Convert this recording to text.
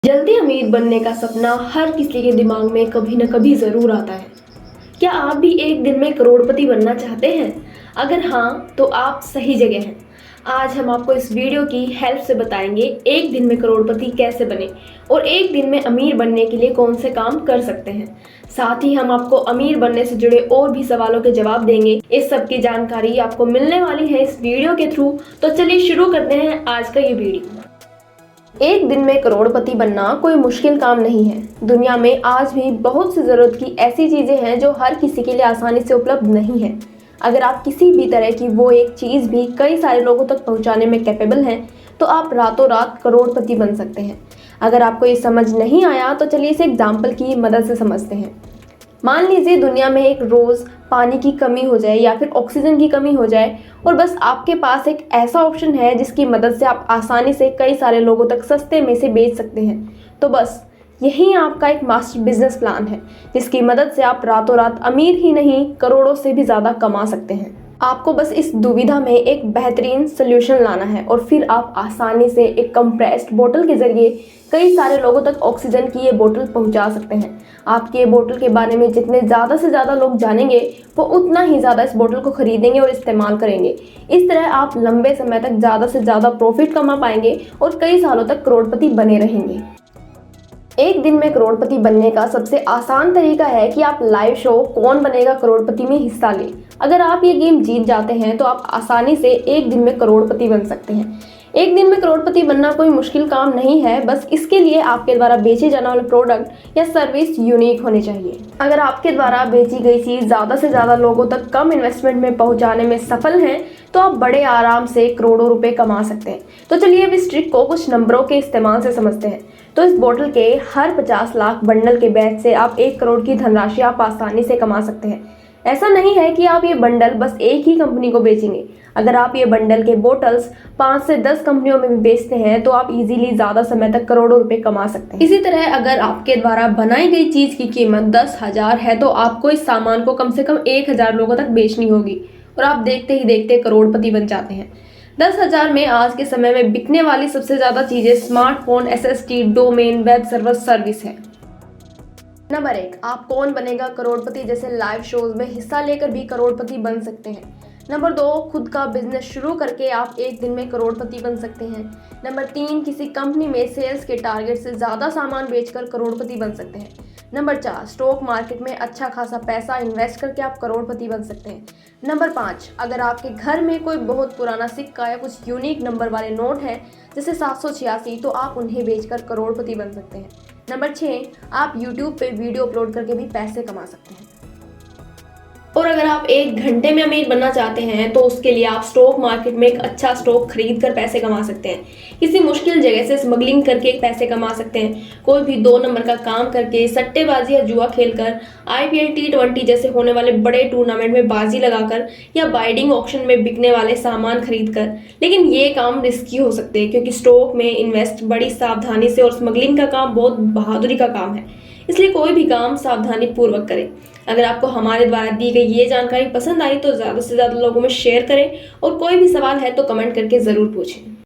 जल्दी अमीर बनने का सपना हर किसी के दिमाग में कभी न कभी ज़रूर आता है। क्या आप भी एक दिन में करोड़पति बनना चाहते हैं? अगर हाँ, तो आप सही जगह हैं। आज हम आपको इस वीडियो की हेल्प से बताएंगे एक दिन में करोड़पति कैसे बने और एक दिन में अमीर बनने के लिए कौन से काम कर सकते हैं। साथ ही हम आपको अमीर बनने से जुड़े और भी सवालों के जवाब देंगे। इस सब की जानकारी आपको मिलने वाली है इस वीडियो के थ्रू। तो चलिए शुरू करते हैं आज का ये वीडियो। एक दिन में करोड़पति बनना कोई मुश्किल काम नहीं है। दुनिया में आज भी बहुत सी ज़रूरत की ऐसी चीज़ें हैं जो हर किसी के लिए आसानी से उपलब्ध नहीं है। अगर आप किसी भी तरह की वो एक चीज़ भी कई सारे लोगों तक पहुंचाने में कैपेबल हैं, तो आप रातों रात करोड़पति बन सकते हैं। अगर आपको ये समझ नहीं आया तो चलिए इसे एग्जाम्पल की मदद से समझते हैं। मान लीजिए दुनिया में एक रोज़ पानी की कमी हो जाए या फिर ऑक्सीजन की कमी हो जाए और बस आपके पास एक ऐसा ऑप्शन है जिसकी मदद से आप आसानी से कई सारे लोगों तक सस्ते में से बेच सकते हैं। तो बस यही आपका एक मास्टर बिजनेस प्लान है जिसकी मदद से आप रातों रात अमीर ही नहीं करोड़ों से भी ज़्यादा कमा सकते हैं। आपको बस इस दुविधा में एक बेहतरीन सोल्यूशन लाना है और फिर आप आसानी से एक कंप्रेस्ड बोतल के ज़रिए कई सारे लोगों तक ऑक्सीजन की ये बोतल पहुंचा सकते हैं। आपके ये बोतल के बारे में जितने ज़्यादा से ज़्यादा लोग जानेंगे वो उतना ही ज़्यादा इस बोतल को खरीदेंगे और इस्तेमाल करेंगे। इस तरह आप लंबे समय तक ज़्यादा से ज़्यादा प्रॉफिट कमा पाएंगे और कई सालों तक करोड़पति बने रहेंगे। एक दिन में करोड़पति बनने का सबसे आसान तरीका है कि आप लाइव शो कौन बनेगा करोड़पति में हिस्सा लें। अगर आप ये गेम जीत जाते हैं तो आप आसानी से एक दिन में करोड़पति बन सकते हैं। एक दिन में करोड़पति बनना कोई मुश्किल काम नहीं है, बस इसके लिए आपके द्वारा बेचे जाने वाले प्रोडक्ट या सर्विस यूनिक होने चाहिए। अगर आपके द्वारा बेची गई चीज़ ज़्यादा से ज़्यादा लोगों तक कम इन्वेस्टमेंट में पहुंचाने में सफल हैं तो आप बड़े आराम से करोड़ों रुपए कमा सकते हैं। तो चलिए अब इस ट्रिक को कुछ नंबरों के इस्तेमाल से समझते हैं। तो इस बोतल के हर 50 लाख बंडल के बैच से आप 1 करोड़ की धनराशि आप आसानी से कमा सकते हैं। ऐसा नहीं है कि आप ये बंडल बस एक ही कंपनी को बेचेंगे। अगर आप ये बंडल के बोतल्स 5 से 10 कंपनियों में भी बेचते हैं तो आप इजीली ज़्यादा समय तक करोड़ों रुपए कमा सकते हैं। इसी तरह अगर आपके द्वारा बनाई गई चीज़ की कीमत 10,000 है तो आपको इस सामान को कम से कम 1,000 लोगों तक बेचनी होगी और आप देखते ही देखते करोड़पति बन जाते हैं। 10,000 में आज के समय में बिकने वाली सबसे ज़्यादा चीज़ें smartphone, SSD, domain, web server, service है। नंबर 1, आप कौन बनेगा करोड़पति जैसे लाइव शोज में हिस्सा लेकर भी करोड़पति बन सकते हैं। नंबर 2, खुद का बिजनेस शुरू करके आप एक दिन में करोड़पति बन सकते हैं। नंबर 3, किसी कंपनी में सेल्स के टारगेट से ज़्यादा सामान बेचकर करोड़पति बन सकते हैं। नंबर 4, स्टॉक मार्केट में अच्छा खासा पैसा इन्वेस्ट करके आप करोड़पति बन सकते हैं। नंबर 5, अगर आपके घर में कोई बहुत पुराना सिक्का या कुछ यूनिक नंबर वाले नोट हैं जैसे 786 तो आप उन्हें बेचकर करोड़पति बन सकते हैं। नंबर 6, आप YouTube पे वीडियो अपलोड करके भी पैसे कमा सकते हैं। और अगर आप 1 घंटे में अमीर बनना चाहते हैं तो उसके लिए आप स्टॉक मार्केट में एक अच्छा स्टॉक खरीद कर पैसे कमा सकते हैं। किसी मुश्किल जगह से स्मगलिंग करके पैसे कमा सकते हैं। कोई भी 2 नंबर का काम करके, सट्टेबाजी या जुआ खेलकर, IPL T20 जैसे होने वाले बड़े टूर्नामेंट में बाजी लगाकर या बाइडिंग ऑक्शन में बिकने वाले सामान खरीद कर। लेकिन ये काम रिस्की हो सकते हैं क्योंकि स्टॉक में इन्वेस्ट बड़ी सावधानी से और स्मगलिंग का काम बहुत बहादुरी का काम है, इसलिए कोई भी काम सावधानी पूर्वक करें। अगर आपको हमारे द्वारा दी गई ये जानकारी पसंद आई तो ज़्यादा से ज़्यादा लोगों में शेयर करें और कोई भी सवाल है तो कमेंट करके ज़रूर पूछें।